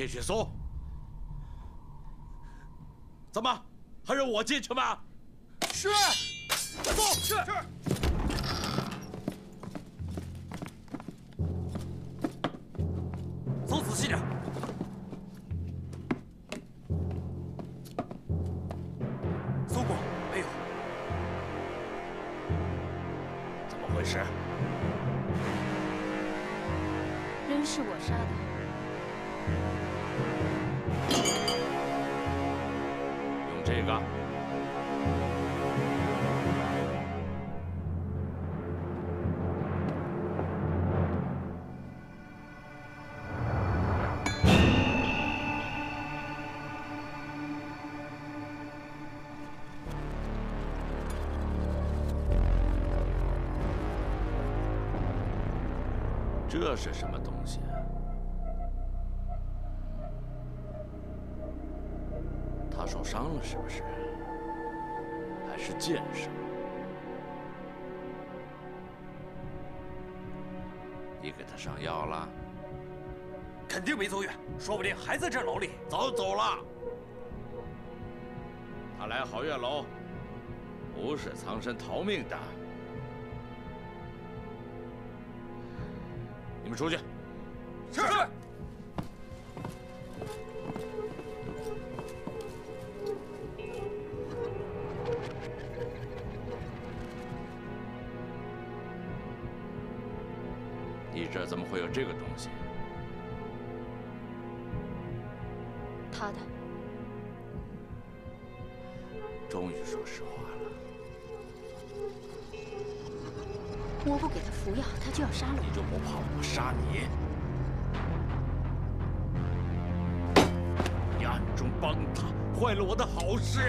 进去搜。怎么，还让我进去吗？是。搜。是。搜仔细点。搜过没有？怎么回事？人是我杀的。 用这个。这是什么东西啊？ 他受伤了是不是？还是箭伤？你给他上药了？肯定没走远，说不定还在这楼里。早走了。他来好月楼，不是藏身逃命的。你们出去。是。 你这怎么会有这个东西？他的。终于说实话了。我不给他服药，他就要杀了我。你就不怕我杀你？你暗中帮他，坏了我的好事。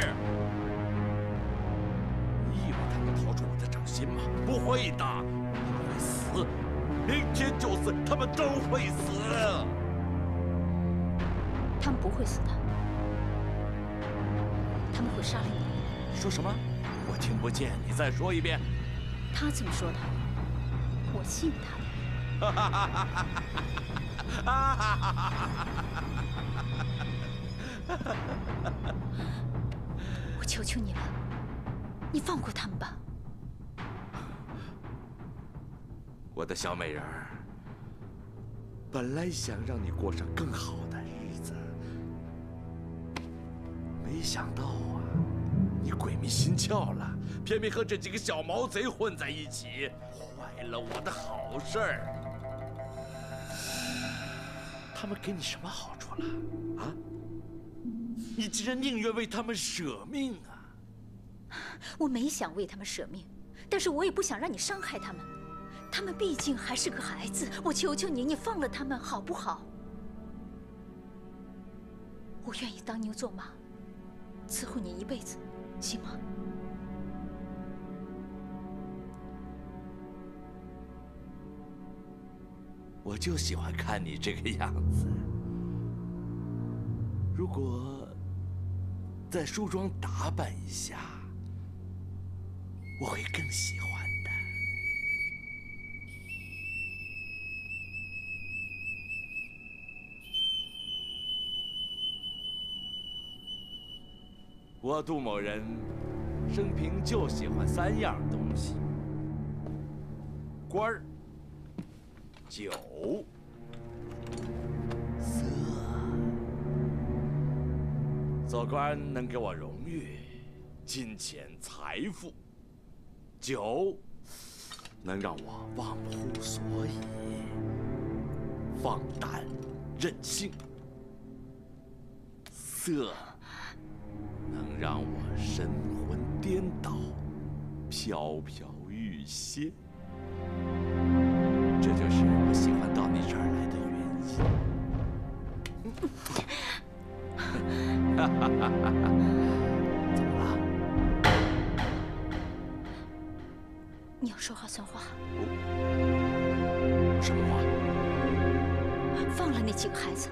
你以为他能逃出我的掌心吗？不会的，他们会死。 明天就死，他们都会死。他们不会死的，他们会杀了你。你说什么？我听不见，你再说一遍。他这么说的，我信他的。我求求你了，你放过他们吧。 我的小美人儿，本来想让你过上更好的日子，没想到啊，你鬼迷心窍了，偏偏和这几个小毛贼混在一起，坏了我的好事儿。他们给你什么好处了？啊？你竟然宁愿为他们舍命啊！我没想为他们舍命，但是我也不想让你伤害他们。 他们毕竟还是个孩子，我求求你，你放了他们好不好？我愿意当牛做马，伺候你一辈子，行吗？我就喜欢看你这个样子。如果再梳妆打扮一下，我会更喜欢。 我杜某人生平就喜欢3样东西：官儿、酒、色。做官能给我荣誉、金钱、财富；酒能让我忘乎所以、放胆任性；色。 能让我神魂颠倒、飘飘欲仙，这就是我喜欢到你这儿来的原因。怎么了？你要说话算话。什么话？放了那几个孩子。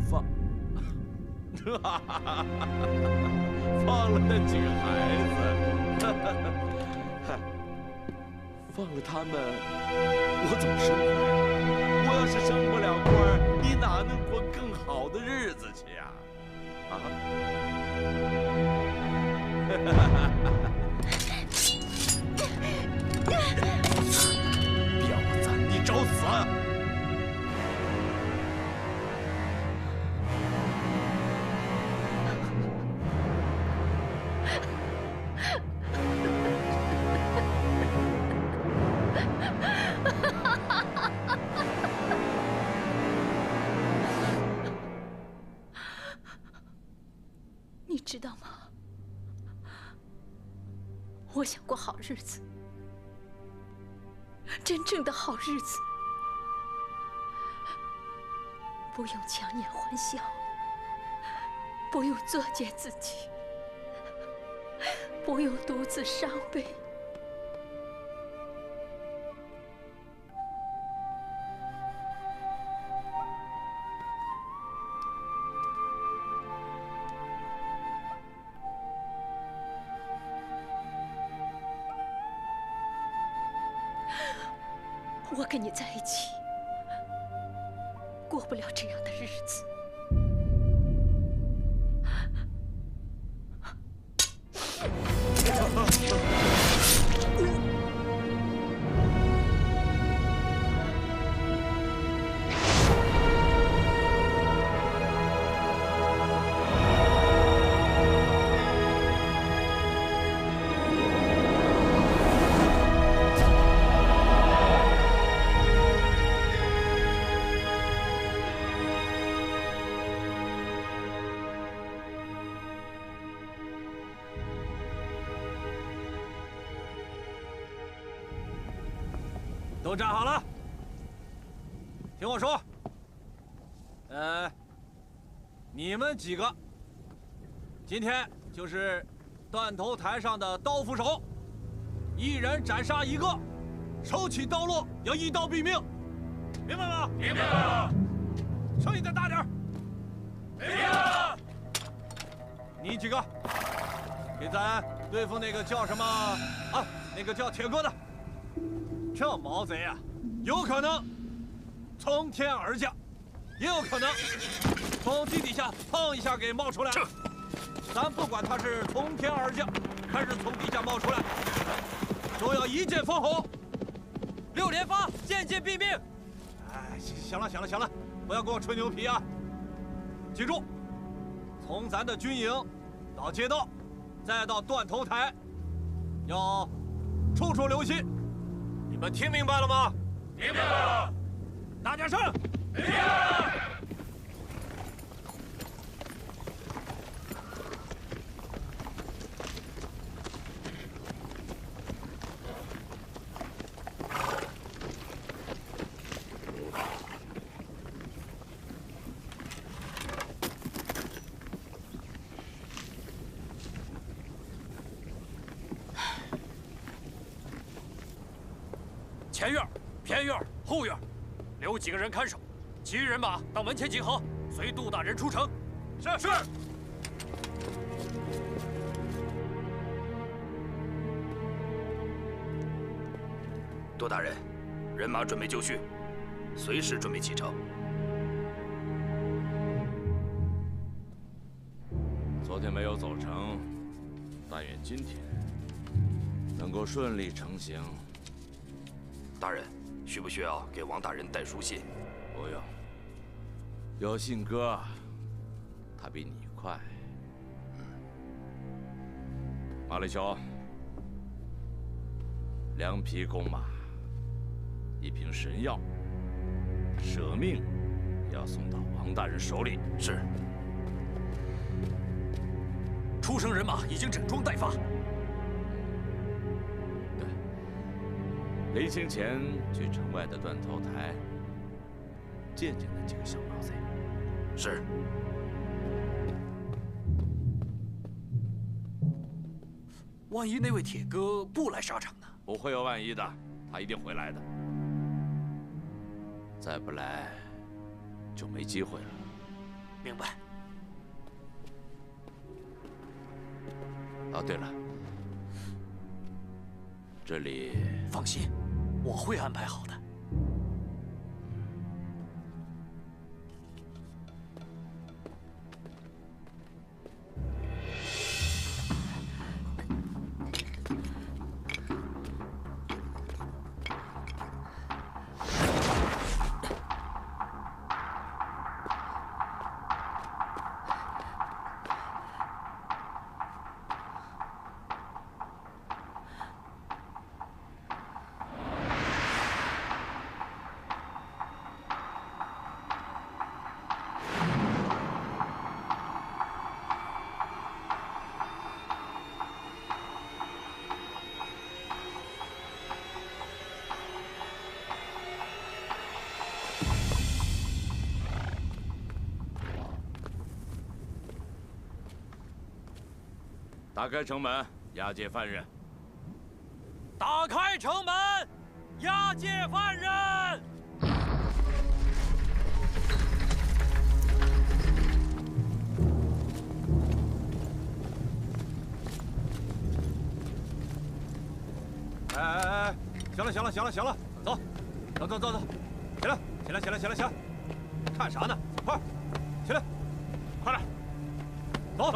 放。放了那几个孩子，放了他们，我怎么生活呀？我要是升不了官，你哪能管更好的日子去呀！啊！婊子，你找死啊！你知道吗？我想过好日子，真正的好日子，不用强颜欢笑，不用作践自己，不用独自伤悲。我跟你在一起，过不了这样的日子。都站好了，听我说。你们几个今天就是断头台上的刀斧手，一人斩杀一个，手起刀落要一刀毙命，明白吗？明白了。声音再大点。明白了。你几个给咱对付那个叫什么啊？那个叫铁哥的。这毛贼啊，有可能从天而降，也有可能从地底下砰一下给冒出来。咱不管他是从天而降，还是从地下冒出来，都要一剑封喉，6连发，剑剑毙命。哎，行了，不要给我吹牛皮啊！记住，从咱的军营到街道，再到断头台，要处处留心。你们听明白了吗？明白了。大点声！明白了。前院、偏院、后院，留几个人看守，其余人马到门前集合，随杜大人出城。是。杜大人，人马准备就绪，随时准备启程。昨天没有走成，但愿今天能够顺利成行。大人，需不需要给王大人带书信？不用，有信鸽，他比你快。马立雄，2匹公马，1瓶神药，舍命也要送到王大人手里。是。出城人马已经整装待发。临行前去城外的断头台见见那几个小毛贼。是。万一那位铁哥不来沙场呢？不会有万一的，他一定会来的。再不来，就没机会了。明白。哦，对了，这里放心，我会安排好的。打开城门，押解犯人。打开城门，押解犯人。哎，行了，走，走，起来，看啥呢？快，起来，快点，走，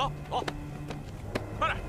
快点。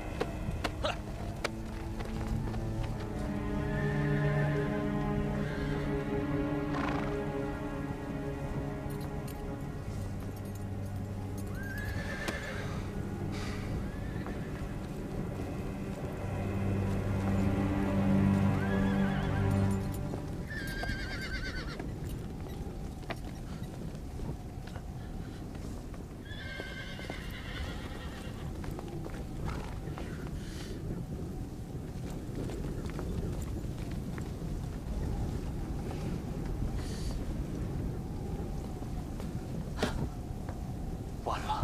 完了！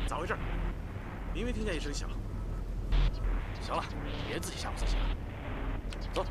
咋回事？明明听见一声响。行了，别自己吓唬自己了。走。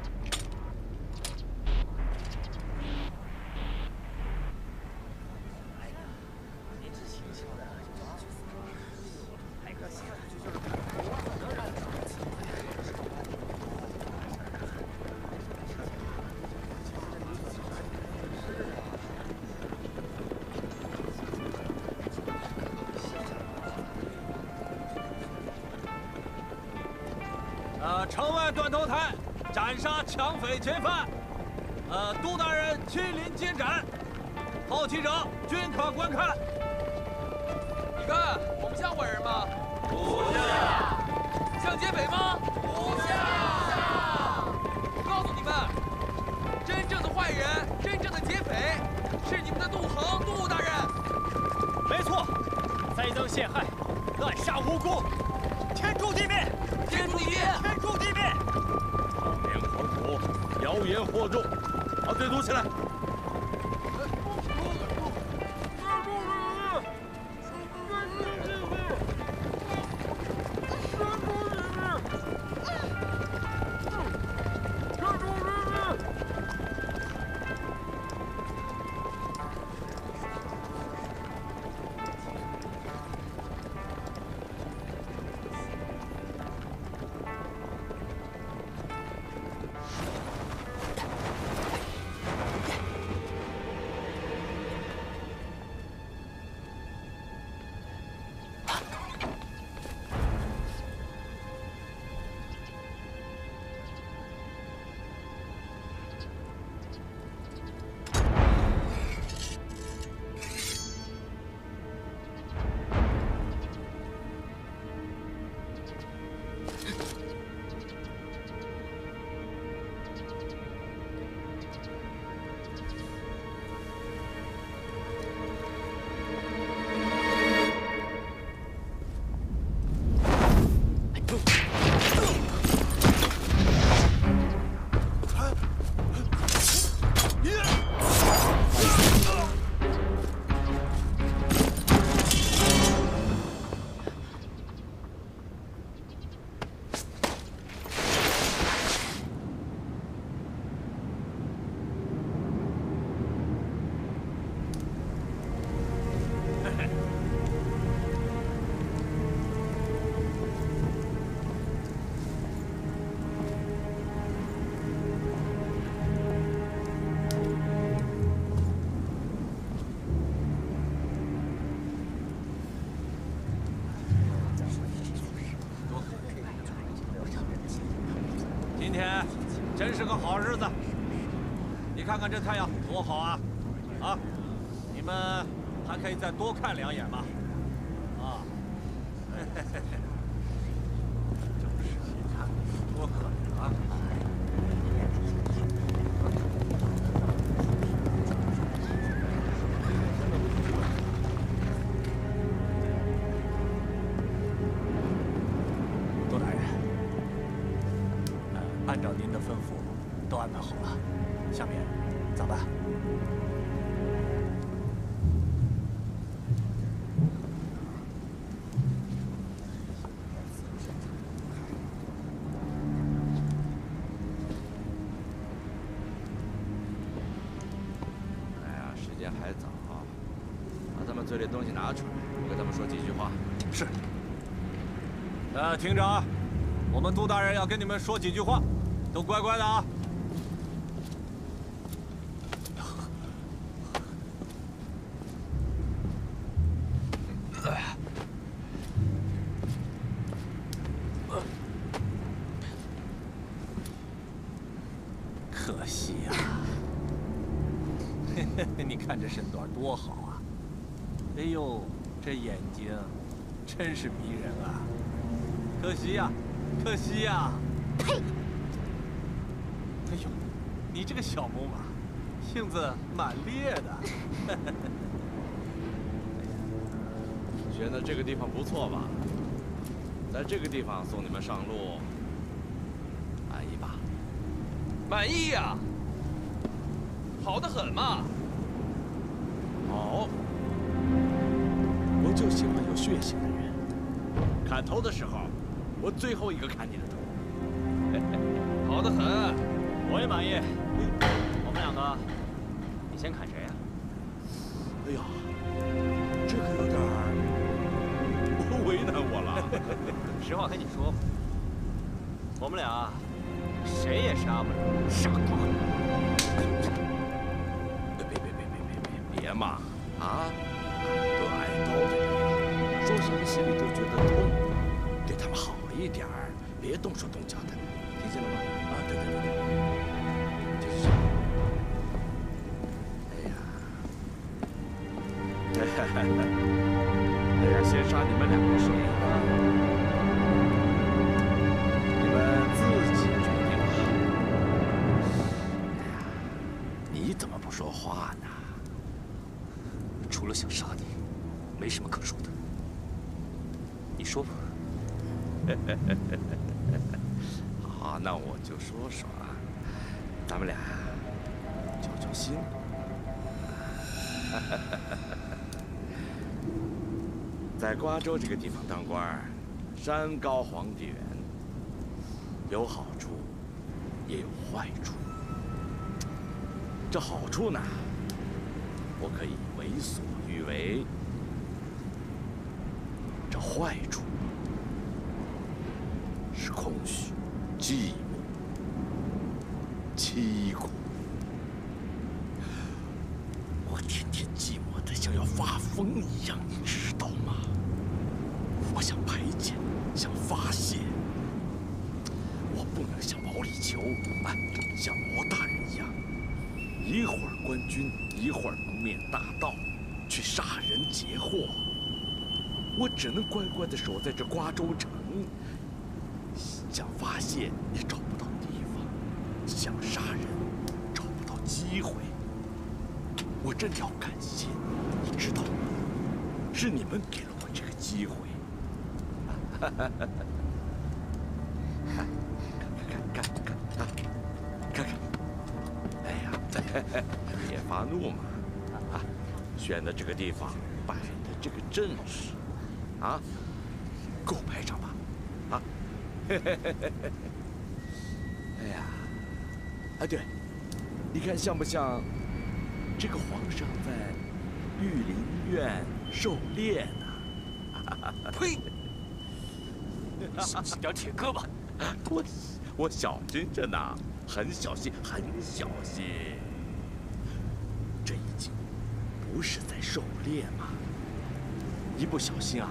城外断头台斩杀抢匪劫犯，杜大人亲临监斩，好奇者均可观看。你看，我们像坏人吗？不像。像劫匪吗？不像。我告诉你们，真正的坏人，真正的劫匪，是你们的杜恒杜大人。没错，栽赃陷害，滥杀无辜，天诛地灭！天诛地灭！天诛地灭！谎言黄土，谣言惑众，把队堵起来！今天真是个好日子，你看看这太阳多好啊！啊，你们还可以再多看2眼嘛！啊，按照您的吩咐，都安排好了。下面咋办？哎呀，时间还早，把他们嘴里东西拿出来，我跟他们说几句话。是。听着啊，我们杜大人要跟你们说几句话，都乖乖的啊。可惜呀，你看这身段多好啊！哎呦，这眼睛真是迷人啊！可惜呀，可惜呀！呸！哎呦，你这个小母马，性子蛮烈的。觉得这个地方不错吧？在这个地方送你们上路，满意吧？满意呀，好得很嘛。好，我就喜欢有血性的人。砍头的时候，我最后一个砍你的头。好得很。我也满意。我们两个，你先砍谁呀？哎呀，这可有点为难我了。实话跟你说吧，我们俩谁也杀不了。傻瓜！别嘛！啊，得挨刀的人，说什么心里都觉得痛，对他们好一点儿，别动手动脚的，听见了吗？啊，对，就是。哎呀，先杀你们两个谁呢？你们自己决定吧。哎呀，你怎么不说话呢？除了想杀你，没什么可说的。你说吧。好，那我就说说，咱们俩交心。在瓜州这个地方当官，山高皇帝远，有好处，也有坏处。这好处呢，我可以为所欲为；这坏处是空虚、寂寞、凄苦。我天天寂寞的像要发疯一样，你知道吗？我想排解，想发泄，我不能像毛里求，像毛大人一样，一会儿官军，一会儿蒙面大盗，去杀人劫货。我只能乖乖地守在这瓜州城，想发泄也找不到地方，想杀人找不到机会。我真要感谢，你知道吗？是你们给了我这个机会。看，哎呀，别发怒嘛！选的这个地方，摆的这个阵势，给我拍上吧！哎呀，对，你看像不像这个皇上在御林院狩猎呢？呸！小心点铁胳膊！我小心着呢，很小心，很小心。这已经不是在狩猎吗？一不小心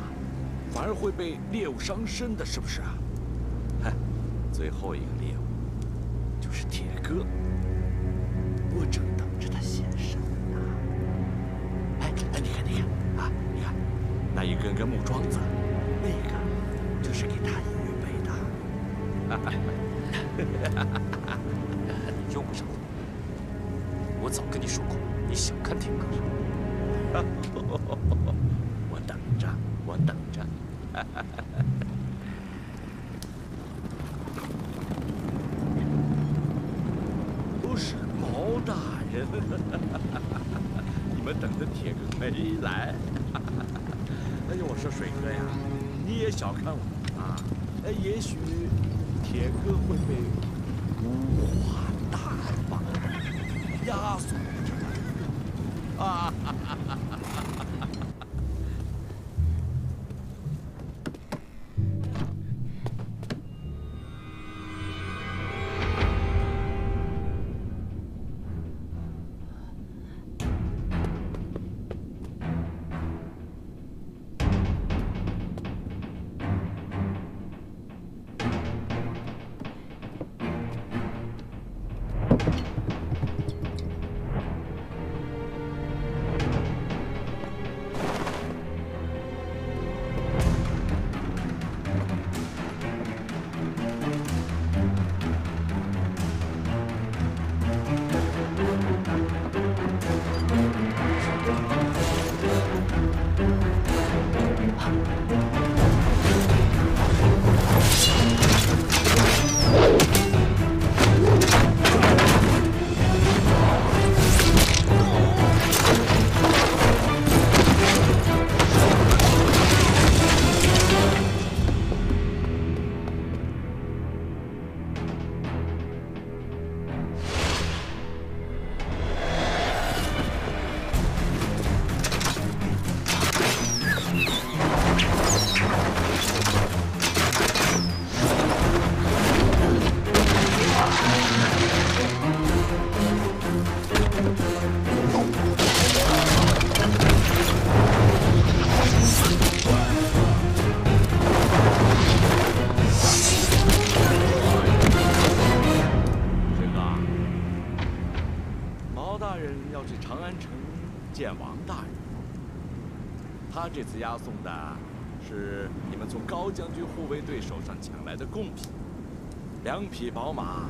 反而会被猎物伤身的，是不是啊？最后一个猎物就是铁哥，我正等着他现身呢。你看，你看，那一根根木桩子，那个就是给他预备的。你用不上。我早跟你说过，你小看铁哥。我等着。人，你们等着铁哥没来。哎呦，我说水哥呀，你也小看我啊！也许铁哥会被五花大绑押送这儿啊！见王大人，他这次押送的是你们从高将军护卫队手上抢来的贡品，2匹宝马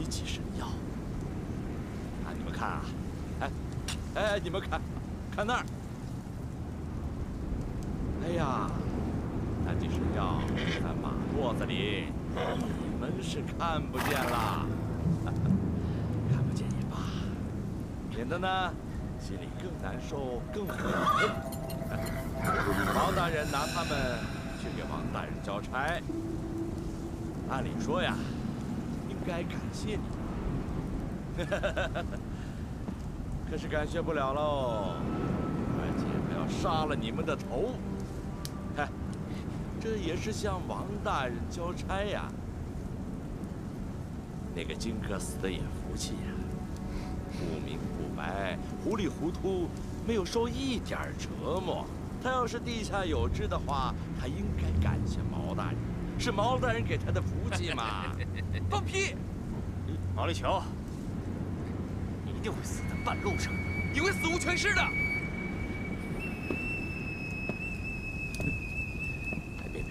，1剂神药。啊，你们看啊，哎，你们看，看那儿，哎呀，那剂神药在马垛子里，你们是看不见了，看不见也罢，免得呢。 心里更难受，更悔恨。王大人拿他们去给王大人交差，按理说呀，应该感谢你，可是感谢不了喽，而且还要杀了你们的头。嗨，这也是向王大人交差呀。那个荆轲死的也服气呀。 不明不白，糊里糊涂，没有受一点折磨。他要是地下有知的话，他应该感谢毛大人，是毛大人给他的福气嘛。放屁！毛利求，你一定会死在半路上，你会死无全尸的。别！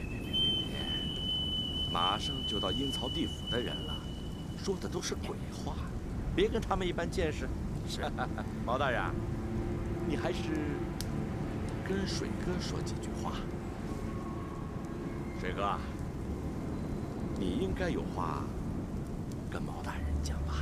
马上就到阴曹地府的人了，说的都是鬼话。 别跟他们一般见识。是，毛大人，你还是跟水哥说几句话。水哥，你应该有话跟毛大人讲吧。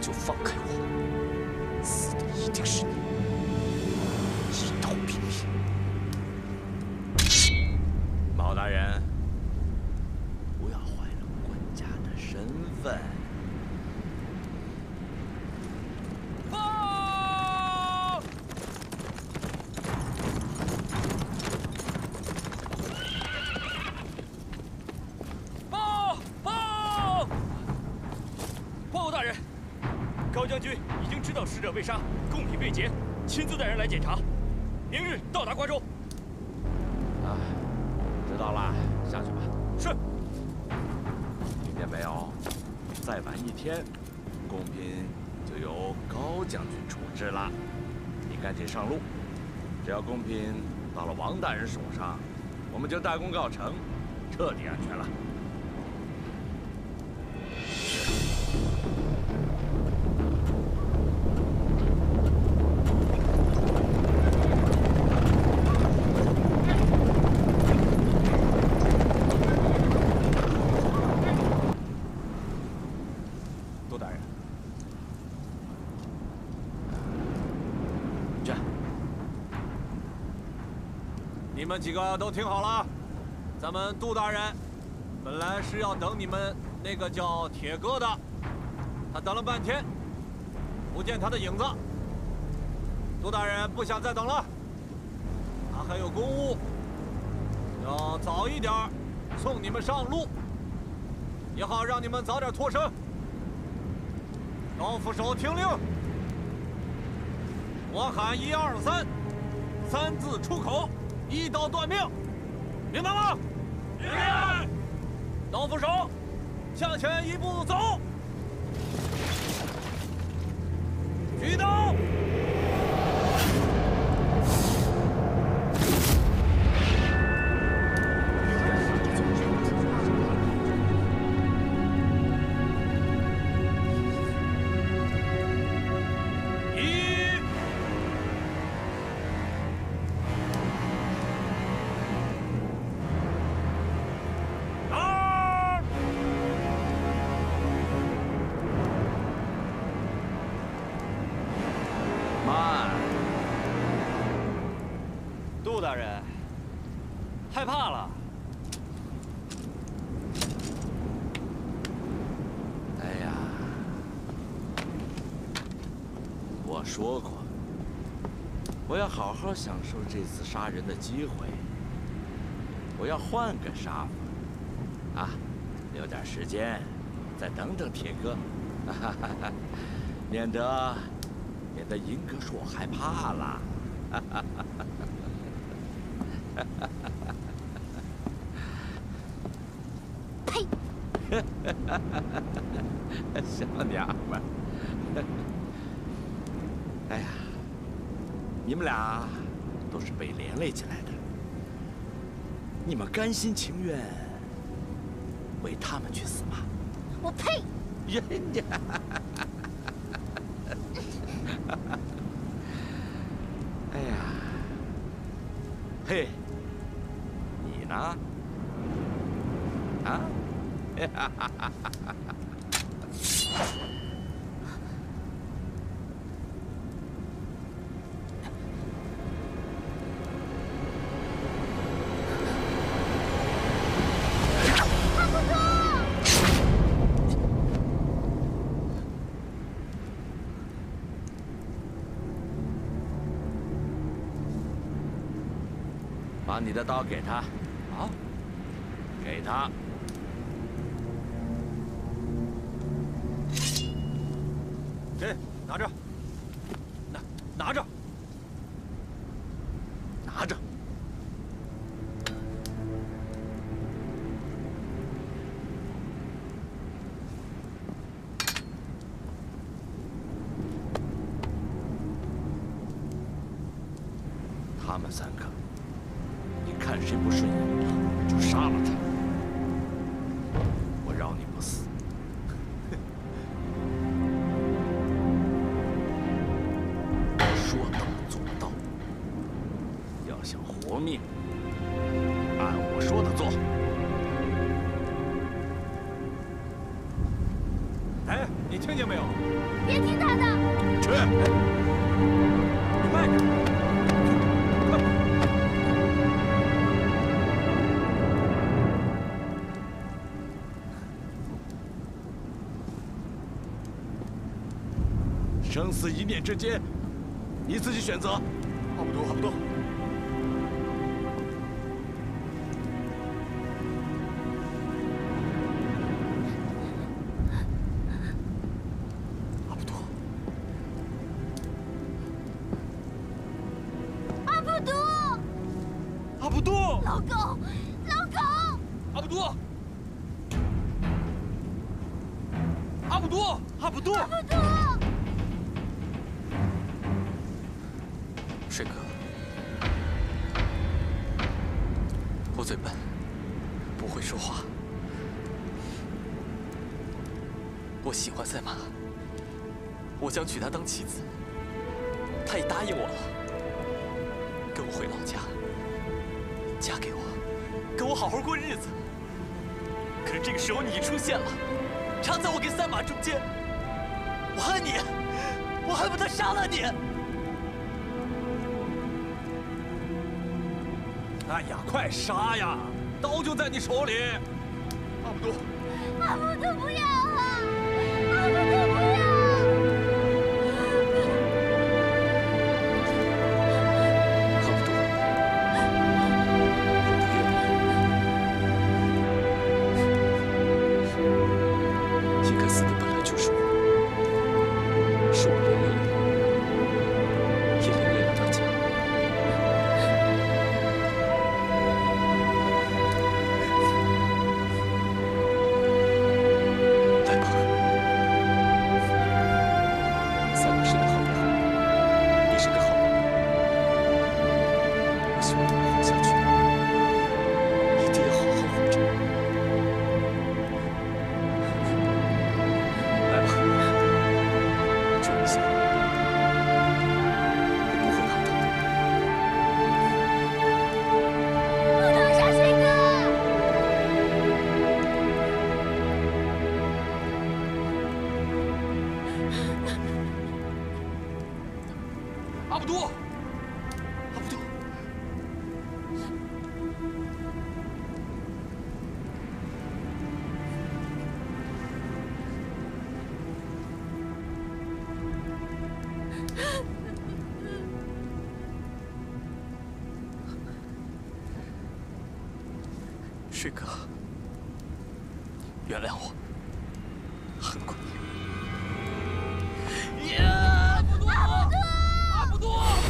就放开我，死的一定是你，一刀毙命。大人，不要坏了官家的身份。报！报！报！报告大人，高将军已经知道死者被杀，贡品被劫，亲自带人来检查，明日到达瓜州。啊，知道了，下去吧。是。听见没有？再晚一天，贡品就由高将军处置了。你赶紧上路，只要贡品到了王大人手上，我们就大功告成，彻底安全了。杜大人，去。你们几个都听好了，咱们杜大人本来是要等你们那个叫铁哥的，他等了半天，不见他的影子。杜大人不想再等了，他还有公务，要早一点送你们上路，也好让你们早点脱身。刀斧手听令，我喊1、2、3，三字出口，一刀断命，明白吗？明白。刀斧手，向前一步走，举刀。杜大人，害怕了。哎呀，我说过，我要好好享受这次杀人的机会。我要换个杀法，啊，留点时间，再等等铁哥，免得银哥说我害怕了。呸！小娘们儿，哎呀，你们俩都是被连累进来的，你们甘心情愿为他们去死吗？我呸！人家，哎呀，嘿，你呢？啊？把你的刀给他。啊，给他。这拿着，拿着，拿着。他们三个，你看谁不顺眼，就杀了他。我饶你不死。说到做到，要想活命，按我说的做。哎，你听见没有？别听他的。去。你慢点。死一念之间，你自己选择。阿卜杜，阿卜杜。 阿卜杜，老狗，老狗，阿卜杜，阿卜杜，阿卜杜，阿卜杜，帅哥，我嘴笨，不会说话。我喜欢赛马，我想娶她当妻子，她也答应我了，跟我回老家。 嫁给我，跟我好好过日子。可是这个时候你出现了，插在我跟赛马中间。我恨你，我恨不得杀了你。哎呀，快杀呀！刀就在你手里。阿卜杜，阿卜杜不要啊！阿卜杜不要！ 应该死的本来就是我，是我连累了你，也连累了大家。来吧，赛马是个好女孩，你是个好男人，我希望你们活下去，一定要好好活着。 来吧，救一下，我不会怕的。不能杀水哥！阿卜杜，阿卜杜，水哥，原谅我，恨过你。阿卜杜，阿卜杜，阿卜杜。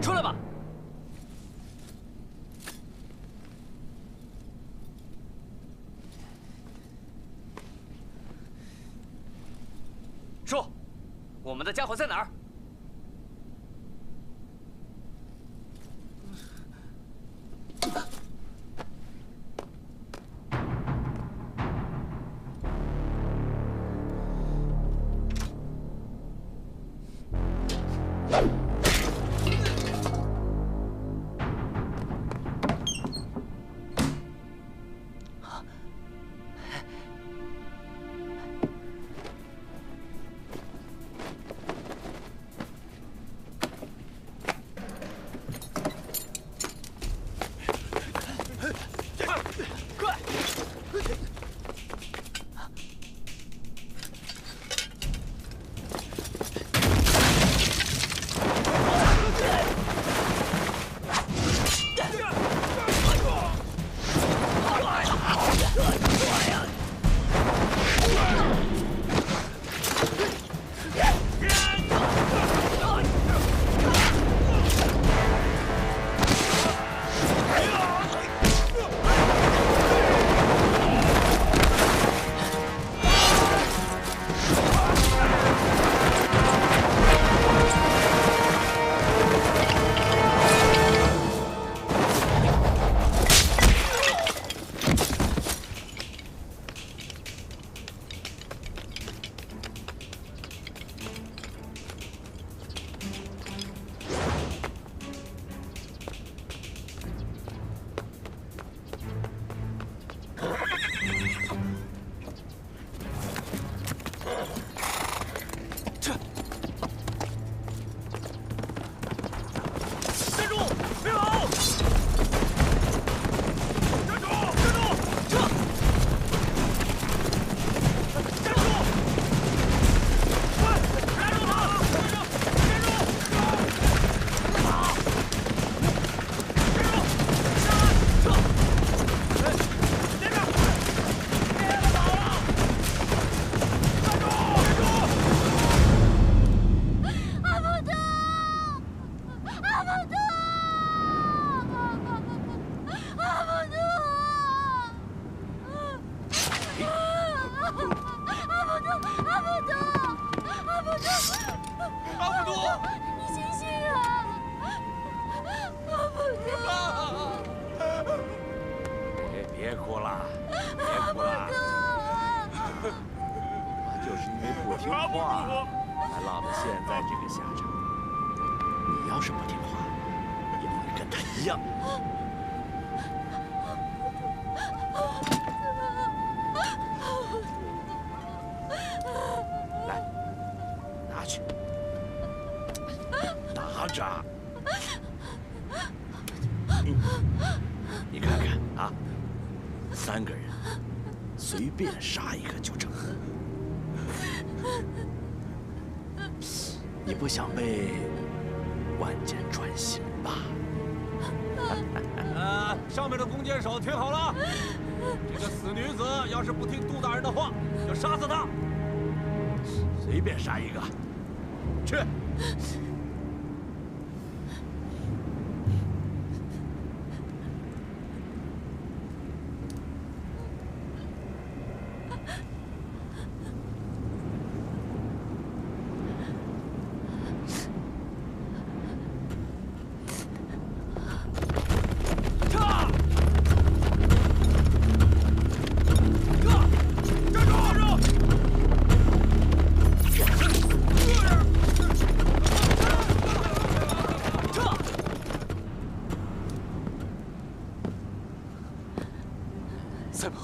出来吧！说，我们的家伙在哪儿？你醒醒啊！别哭了，别哭了。他就是因为不听话，才落到现在这个下场。你要是不听话，也会跟他一样。来，拿去，拿着。你看看啊，3个人随便杀一个就成。你不想被万箭穿心吧？上面的弓箭手听好了，这个死女子要是不听杜大人的话，就杀死她。随便杀一个，去。赛蒙，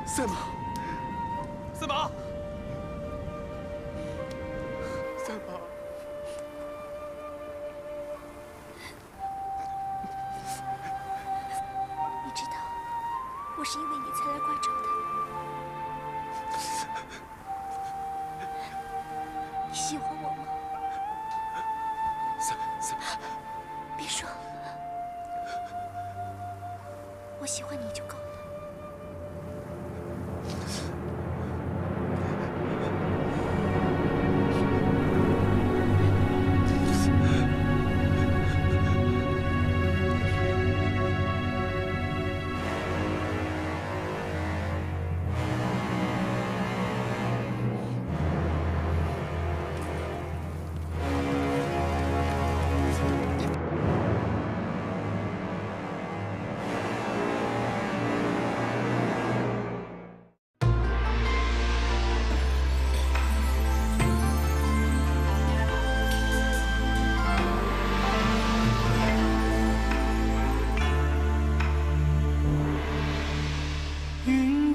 赛蒙，司马，赛蒙，你知道，我是因为你才来怪州的。你喜欢我吗？别说，我喜欢你就够了。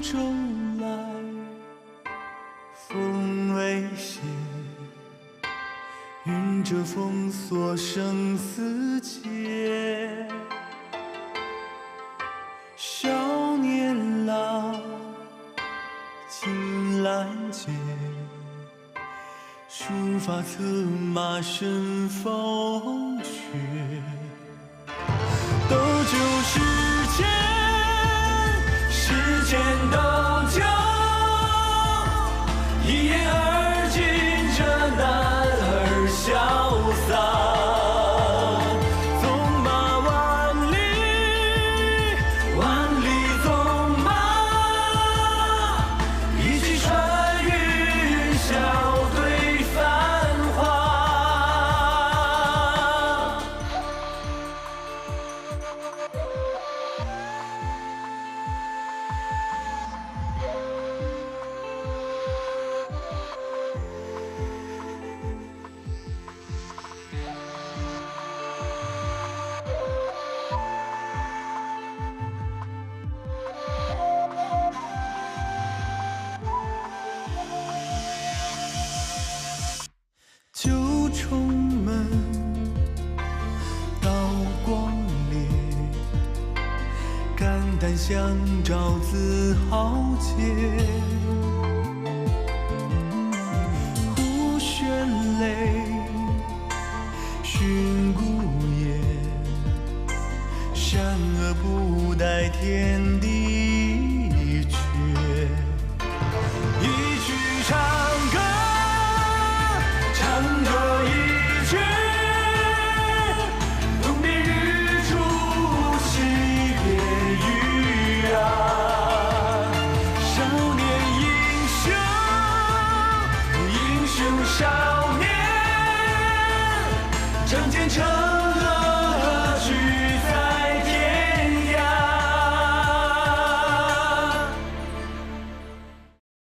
舟来，风未歇，云遮风锁生死劫。少年郎，青兰街，书法策马生风雪。斗酒世间。世间斗酒，一言而尽，这男儿潇洒。纵马万里，万里纵马，一骑穿云霄对繁华。九重门，刀光烈，肝胆相照自豪杰。胡旋雷，寻孤雁，善恶不待天地缺。一曲长歌。唱这一曲，东边日出，西边雨啊。成。